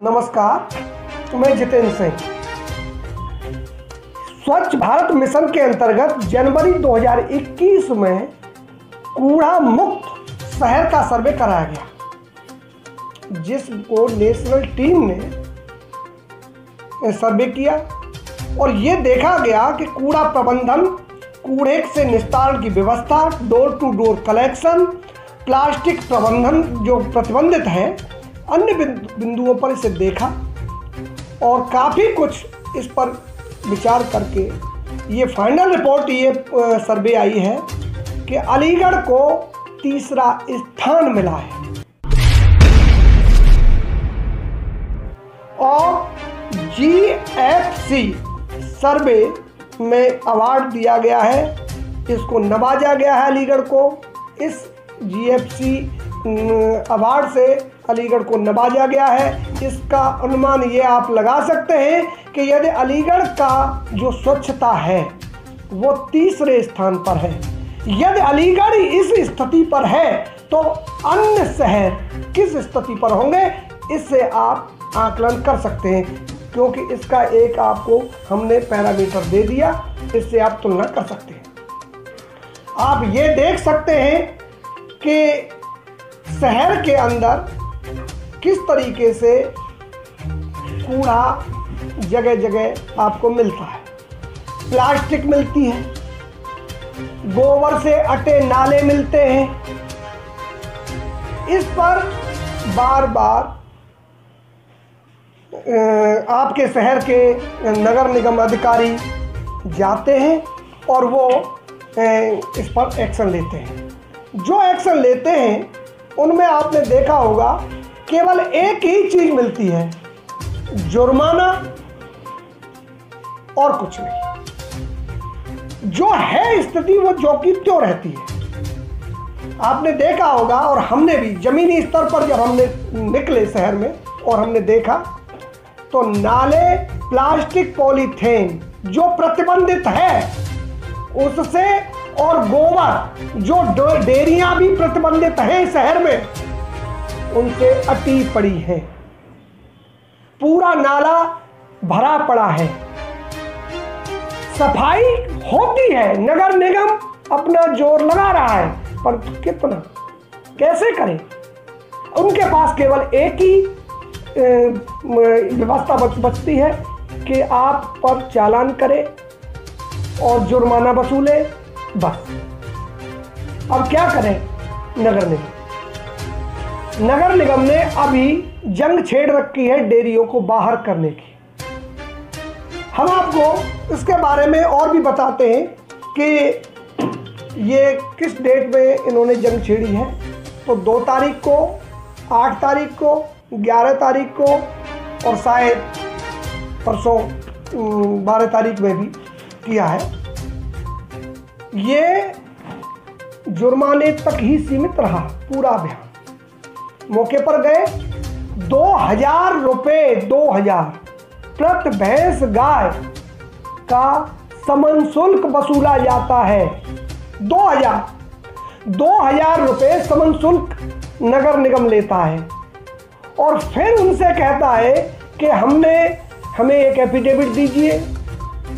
नमस्कार, मैं जितेंद्र सिंह। स्वच्छ भारत मिशन के अंतर्गत जनवरी 2021 में कूड़ा मुक्त शहर का सर्वे कराया गया, जिसको नेशनल टीम ने सर्वे किया और ये देखा गया कि कूड़ा प्रबंधन, कूड़े से निस्तारण की व्यवस्था, door to door collection, plastic प्रबंधन जो प्रतिबंधित है, अन्य बिंदुओं पर इसे देखा और काफ़ी कुछ इस पर विचार करके ये फाइनल रिपोर्ट, ये सर्वे आई है कि अलीगढ़ को तीसरा स्थान मिला है और GFC सर्वे में अवार्ड दिया गया है, इसको नवाजा गया है अलीगढ़ को। इस GFC अवार्ड से अलीगढ़ को नवाजा गया है। इसका अनुमान ये आप लगा सकते हैं कि यदि अलीगढ़ का जो स्वच्छता है वो तीसरे स्थान पर है, यदि अलीगढ़ इस स्थिति पर है तो अन्य शहर किस स्थिति पर होंगे, इससे आप आकलन कर सकते हैं, क्योंकि इसका एक आपको हमने पैरामीटर दे दिया, इससे आप तुलना कर सकते हैं। आप ये देख सकते हैं कि शहर के अंदर किस तरीके से कूड़ा जगह जगह आपको मिलता है। प्लास्टिक मिलती है, गोबर से अटे नाले मिलते हैं। इस पर बार बार आपके शहर के नगर निगम अधिकारी जाते हैं और वो इस पर एक्शन लेते हैं। जो एक्शन लेते हैं उनमें आपने देखा होगा केवल एक ही चीज मिलती है, जुर्माना और कुछ नहीं। जो है स्थिति वो जो की त्यों रहती है। आपने देखा होगा और हमने भी जमीनी स्तर पर जब हमने निकले शहर में और हमने देखा तो नाले, प्लास्टिक, पॉलीथीन जो प्रतिबंधित है उससे, और गोबर जो डेयरियां भी प्रतिबंधित हैं शहर में, उनसे अटी पड़ी है। पूरा नाला भरा पड़ा है। सफाई होती है, नगर निगम अपना जोर लगा रहा है, पर कितना, कैसे करें? उनके पास केवल एक ही व्यवस्था बचती है कि आप पर चालान करें और जुर्माना वसूले, बस। अब क्या करें नगर निगम ने अभी जंग छेड़ रखी है डेयरियों को बाहर करने की। हम आपको इसके बारे में और भी बताते हैं कि ये किस डेट में इन्होंने जंग छेड़ी है। तो 2 तारीख को, 8 तारीख को, 11 तारीख को और शायद परसों 12 तारीख में भी किया है। ये जुर्माने तक ही सीमित रहा पूरा अभियान। मौके पर गए, 2000 रुपये, 2000 प्रति भैंस गाय का समन शुल्क वसूला जाता है। 2000 रुपये समन शुल्क नगर निगम लेता है और फिर उनसे कहता है कि हमें एक एफिडेविट दीजिए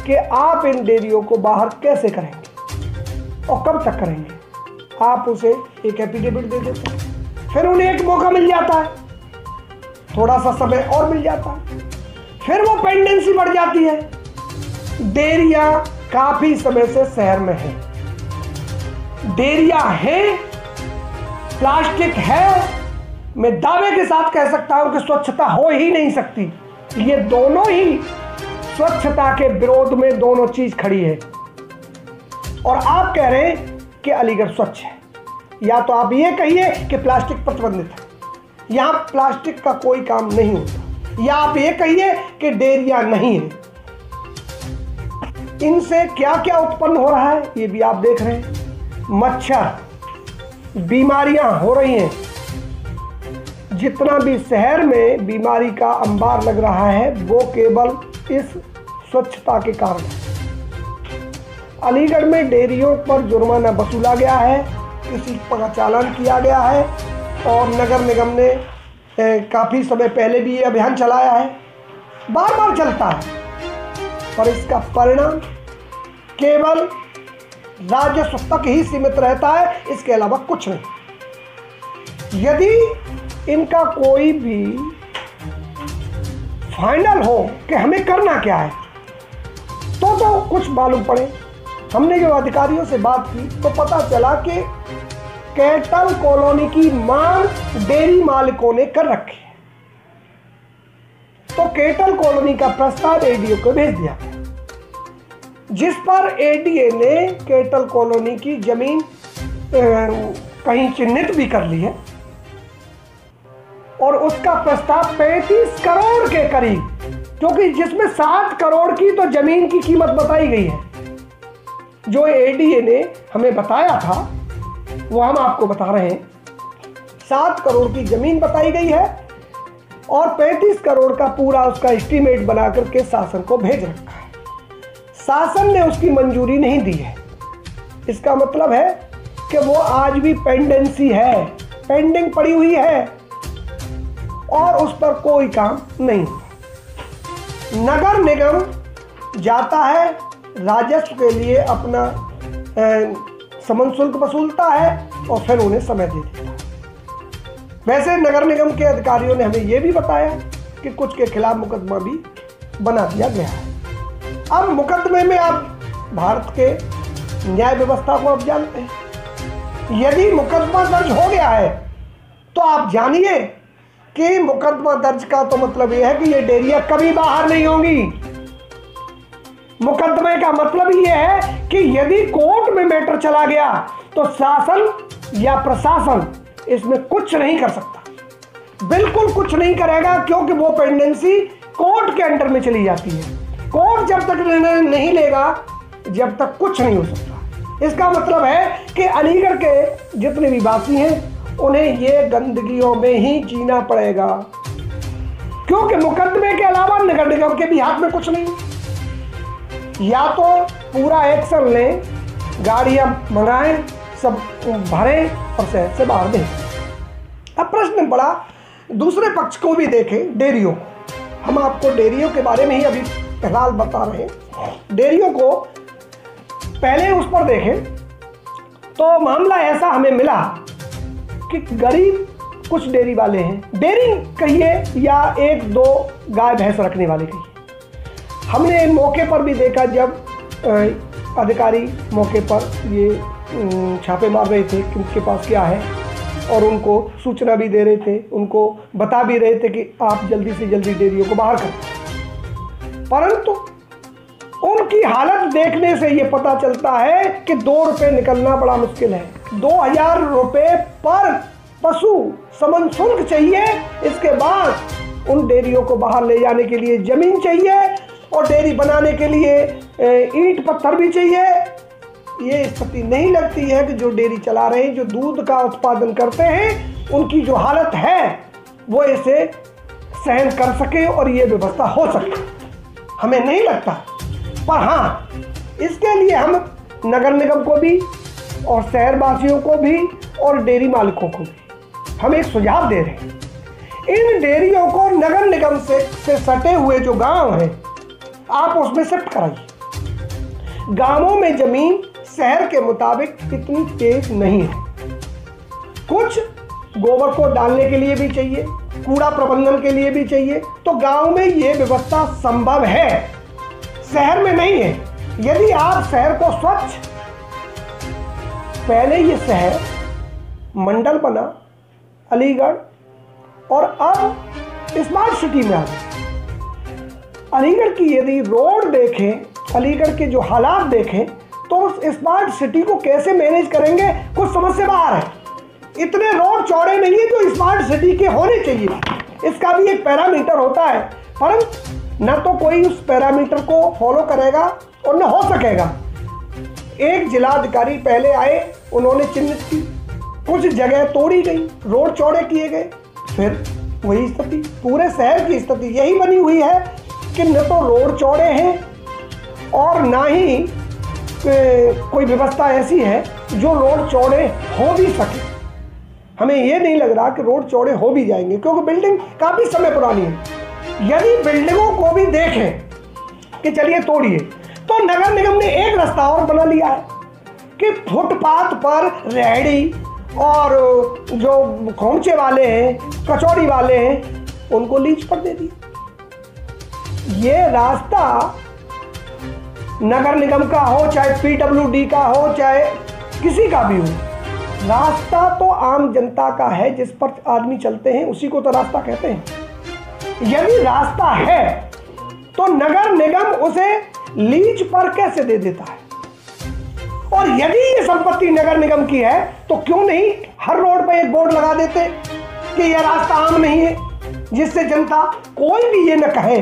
कि आप इन डेयरियों को बाहर कैसे करेंगे और कब तक करेंगे। आप उसे एक एफिडेविट दे देते हैं, फिर उन्हें एक मौका मिल जाता है, थोड़ा सा समय और मिल जाता है, फिर वो पेंडेंसी बढ़ जाती है। डेयरियां काफी समय से शहर में है, डेयरियां हैं, प्लास्टिक है। मैं दावे के साथ कह सकता हूं कि स्वच्छता हो ही नहीं सकती। ये दोनों ही स्वच्छता के विरोध में दोनों चीज खड़ी है। और आप कह रहे हैं कि अलीगढ़ स्वच्छ है, या तो आप ये कहिए कि प्लास्टिक प्रतिबंधित है, यहां प्लास्टिक का कोई काम नहीं होता, या आप ये कहिए कि डेयरियां नहीं है। इनसे क्या क्या उत्पन्न हो रहा है ये भी आप देख रहे हैं। मच्छर, बीमारियां हो रही हैं। जितना भी शहर में बीमारी का अंबार लग रहा है वो केवल इस स्वच्छता के कारण है। अलीगढ़ में डेयरियों पर जुर्माना वसूला गया है, किसी पर चालान किया गया है और नगर निगम ने काफ़ी समय पहले भी ये अभियान चलाया है, बार बार चलता है, पर इसका परिणाम केवल राजस्व तक ही सीमित रहता है, इसके अलावा कुछ नहीं। यदि इनका कोई भी फाइनल हो कि हमें करना क्या है, तो कुछ मालूम पड़े। हमने जो अधिकारियों से बात की तो पता चला कि कैटल कॉलोनी की मांग डेयरी मालिकों ने कर रखी है, तो कैटल कॉलोनी का प्रस्ताव एडीओ को भेज दिया, जिस पर एडीए ने कैटल कॉलोनी की जमीन कहीं चिन्हित भी कर ली है और उसका प्रस्ताव 35 करोड़ के करीब, क्योंकि जिसमें 7 करोड़ की तो जमीन की कीमत बताई गई है। जो एडीए ने हमें बताया था वो हम आपको बता रहे हैं। 7 करोड़ की जमीन बताई गई है और 35 करोड़ का पूरा उसका एस्टीमेट बना करके शासन को भेज रखा है। शासन ने उसकी मंजूरी नहीं दी है। इसका मतलब है कि वो आज भी पेंडेंसी है, पेंडिंग पड़ी हुई है और उस पर कोई काम नहीं हुआ। नगर निगम जाता है, राजस्व के लिए अपना समन शुल्क वसूलता है और फिर उन्हें समय दे देता है। वैसे नगर निगम के अधिकारियों ने हमें यह भी बताया कि कुछ के खिलाफ मुकदमा भी बना दिया गया है। अब मुकदमे में आप भारत के न्याय व्यवस्था को अब जानते हैं। यदि मुकदमा दर्ज हो गया है तो आप जानिए कि मुकदमा दर्ज का तो मतलब यह है कि ये डेयरियां कभी बाहर नहीं होंगी। मुकदमे का मतलब यह है कि यदि कोर्ट में मैटर चला गया तो शासन या प्रशासन इसमें कुछ नहीं कर सकता, बिल्कुल कुछ नहीं करेगा, क्योंकि वो पेंडेंसी कोर्ट के अंडर में चली जाती है। कोर्ट जब तक निर्णय नहीं लेगा जब तक कुछ नहीं हो सकता। इसका मतलब है कि अलीगढ़ के जितने भी वासी हैं उन्हें ये गंदगियों में ही जीना पड़ेगा, क्योंकि मुकदमे के अलावा नगर निगम के भी हाथ में कुछ नहीं। या तो पूरा एक्शन लें, गाड़ियां मंगाएं, सब भरें और शहर से बाहर दें। अब प्रश्न पड़ा दूसरे पक्ष को भी देखें, डेयरियों को। हम आपको डेयरियों के बारे में ही अभी फिलहाल बता रहे हैं। डेयरियों को पहले उस पर देखें तो मामला ऐसा हमें मिला कि गरीब कुछ डेयरी वाले हैं, डेयरी कहिए या 1-2 गाय भैंस रखने वाले कहिए। हमने मौके पर भी देखा जब अधिकारी मौके पर ये छापे मार रहे थे कि उनके पास क्या है, और उनको सूचना भी दे रहे थे, उनको बता भी रहे थे कि आप जल्दी से जल्दी डेयरियों को बाहर करें। परंतु उनकी हालत देखने से ये पता चलता है कि 2 रुपये निकलना बड़ा मुश्किल है। 2000 रुपये पर पशु समन शुल्क चाहिए। इसके बाद उन डेयरियों को बाहर ले जाने के लिए जमीन चाहिए और डेयरी बनाने के लिए ईंट पत्थर भी चाहिए। ये स्थिति नहीं लगती है कि जो डेयरी चला रहे हैं, जो दूध का उत्पादन करते हैं, उनकी जो हालत है वो इसे सहन कर सके और ये व्यवस्था हो सके, हमें नहीं लगता। पर हाँ, इसके लिए हम नगर निगम को भी और शहरवासियों को भी और डेयरी मालिकों को भी हम एक सुझाव दे रहे हैं। इन डेयरियों को नगर निगम से सटे हुए जो गांव हैं आप उसमें शिफ्ट कराइए। गांवों में जमीन शहर के मुताबिक इतनी तेज नहीं है। कुछ गोबर को डालने के लिए भी चाहिए, कूड़ा प्रबंधन के लिए भी चाहिए, तो गांव में ये व्यवस्था संभव है, शहर में नहीं है। यदि आप शहर को स्वच्छ, पहले ये शहर मंडल बना अलीगढ़ और अब स्मार्ट सिटी में आ गया। अलीगढ़ की यदि रोड देखें, अलीगढ़ के जो हालात देखें, तो उस स्मार्ट सिटी को कैसे मैनेज करेंगे, कुछ समझ से बाहर है। इतने रोड चौड़े नहीं है जो स्मार्ट सिटी के होने चाहिए। इसका भी एक पैरामीटर होता है, परंतु न तो कोई उस पैरामीटर को फॉलो करेगा और न हो सकेगा। एक जिलाधिकारी पहले आए, उन्होंने चिन्हित की, कुछ जगह तोड़ी गई, रोड चौड़े किए गए, फिर वही स्थिति पूरे शहर की स्थिति यही बनी हुई है कि न तो रोड चौड़े हैं और ना ही कोई व्यवस्था ऐसी है जो रोड चौड़े हो भी सके। हमें ये नहीं लग रहा कि रोड चौड़े हो भी जाएंगे, क्योंकि बिल्डिंग काफ़ी समय पुरानी है। यदि बिल्डिंगों को भी देखें कि चलिए तोड़िए, तो नगर निगम ने एक रास्ता और बना लिया है कि फुटपाथ पर रेहड़ी और जो खोमचे वाले हैं, कचौड़ी वाले हैं, उनको लीज पर दे दी। ये रास्ता नगर निगम का हो, चाहे पीडब्ल्यूडी का हो, चाहे किसी का भी हो, रास्ता तो आम जनता का है। जिस पर आदमी चलते हैं उसी को तो रास्ता कहते हैं। यदि रास्ता है तो नगर निगम उसे लीज पर कैसे दे देता है? और यदि ये संपत्ति नगर निगम की है तो क्यों नहीं हर रोड पर एक बोर्ड लगा देते कि यह रास्ता आम नहीं है, जिससे जनता कोई भी ये न कहे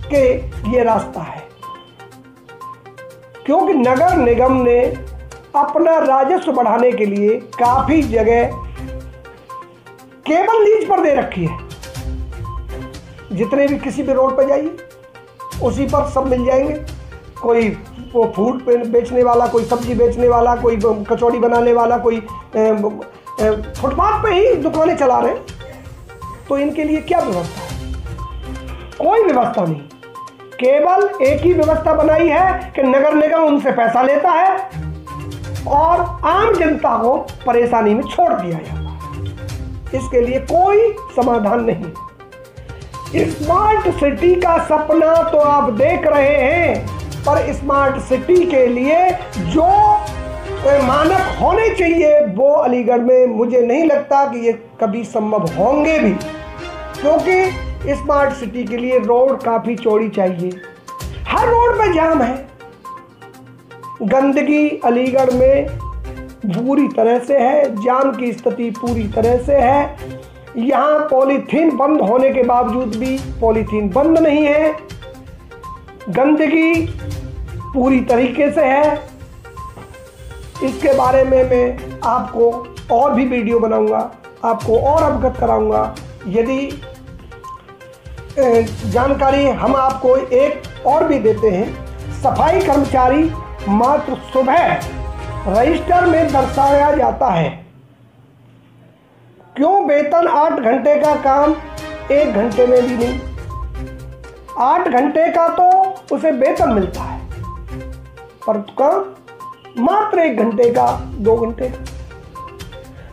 कि ये रास्ता है। क्योंकि नगर निगम ने अपना राजस्व बढ़ाने के लिए काफी जगह केवल लीज पर दे रखी है। जितने भी किसी भी रोड पर जाइए उसी पर सब मिल जाएंगे। कोई वो फूड बेचने वाला, कोई सब्जी बेचने वाला, कोई कचौड़ी बनाने वाला, कोई फुटपाथ पे ही दुकानें चला रहे हैं। तो इनके लिए क्या व्यवस्था है? कोई व्यवस्था नहीं। केवल एक ही व्यवस्था बनाई है कि नगर निगम उनसे पैसा लेता है और आम जनता को परेशानी में छोड़ दिया जाता है। इसके लिए कोई समाधान नहीं। स्मार्ट सिटी का सपना तो आप देख रहे हैं, पर स्मार्ट सिटी के लिए जो मानक होने चाहिए वो अलीगढ़ में मुझे नहीं लगता कि ये कभी संभव होंगे भी, क्योंकि स्मार्ट सिटी के लिए रोड काफ़ी चौड़ी चाहिए। हर रोड पे जाम है। गंदगी अलीगढ़ में पूरी तरह से है, जाम की स्थिति पूरी तरह से है। यहाँ पॉलीथीन बंद होने के बावजूद भी पॉलीथीन बंद नहीं है। गंदगी पूरी तरीके से है। इसके बारे में मैं आपको और भी वीडियो बनाऊंगा, आपको और अवगत कराऊंगा। यदि जानकारी हम आपको एक और भी देते हैं। सफाई कर्मचारी मात्र सुबह रजिस्टर में दर्शाया जाता है। क्यों? वेतन 8 घंटे का काम 1 घंटे में भी नहीं। 8 घंटे का तो उसे वेतन मिलता है, पर काम मात्र 1 घंटे का, 2 घंटे का।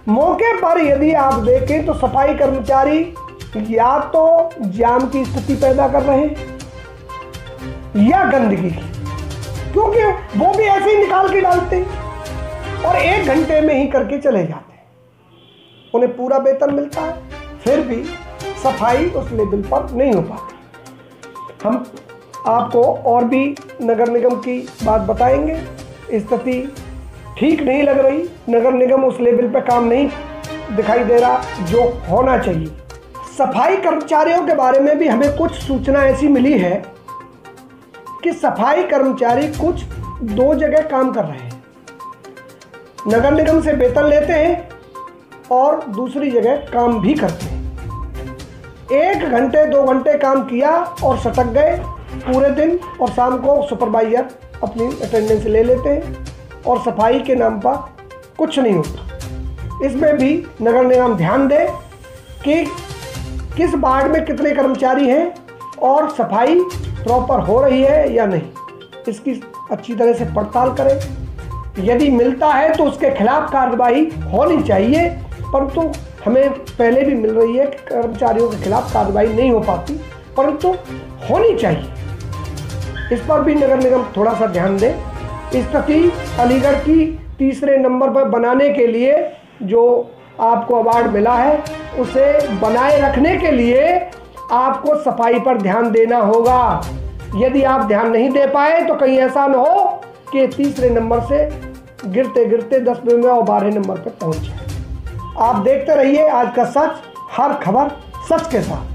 मौके पर यदि आप देखें तो सफाई कर्मचारी या तो जाम की स्थिति पैदा कर रहे हैं या गंदगी की, क्योंकि वो भी ऐसे ही निकाल के डालते और 1 घंटे में ही करके चले जाते हैं। उन्हें पूरा वेतन मिलता है, फिर भी सफाई उस लेवल पर नहीं हो पाती। हम आपको और भी नगर निगम की बात बताएंगे। स्थिति ठीक नहीं लग रही। नगर निगम उस लेवल पर काम नहीं दिखाई दे रहा जो होना चाहिए। सफाई कर्मचारियों के बारे में भी हमें कुछ सूचना ऐसी मिली है कि सफाई कर्मचारी कुछ 2 जगह काम कर रहे हैं। नगर निगम से वेतन लेते हैं और दूसरी जगह काम भी करते हैं। 1 घंटे 2 घंटे काम किया और सटक गए पूरे दिन, और शाम को सुपरवाइजर अपनी अटेंडेंस ले लेते हैं और सफाई के नाम पर कुछ नहीं होता। इसमें भी नगर निगम ध्यान दे कि किस वार्ड में कितने कर्मचारी हैं और सफाई प्रॉपर हो रही है या नहीं, इसकी अच्छी तरह से पड़ताल करें। यदि मिलता है तो उसके खिलाफ कार्रवाई होनी चाहिए, परंतु हमें पहले भी मिल रही है कि कर्मचारियों के खिलाफ कार्रवाई नहीं हो पाती, परंतु होनी चाहिए। इस पर भी नगर निगम थोड़ा सा ध्यान दे। स्थिति अलीगढ़ की तीसरे नंबर पर बनाने के लिए जो आपको अवार्ड मिला है, उसे बनाए रखने के लिए आपको सफाई पर ध्यान देना होगा। यदि आप ध्यान नहीं दे पाए तो कहीं ऐसा न हो कि तीसरे नंबर से गिरते गिरते 10वें और 12वें नंबर पर पहुंच जाए। आप देखते रहिए आज का सच, हर खबर सच के साथ।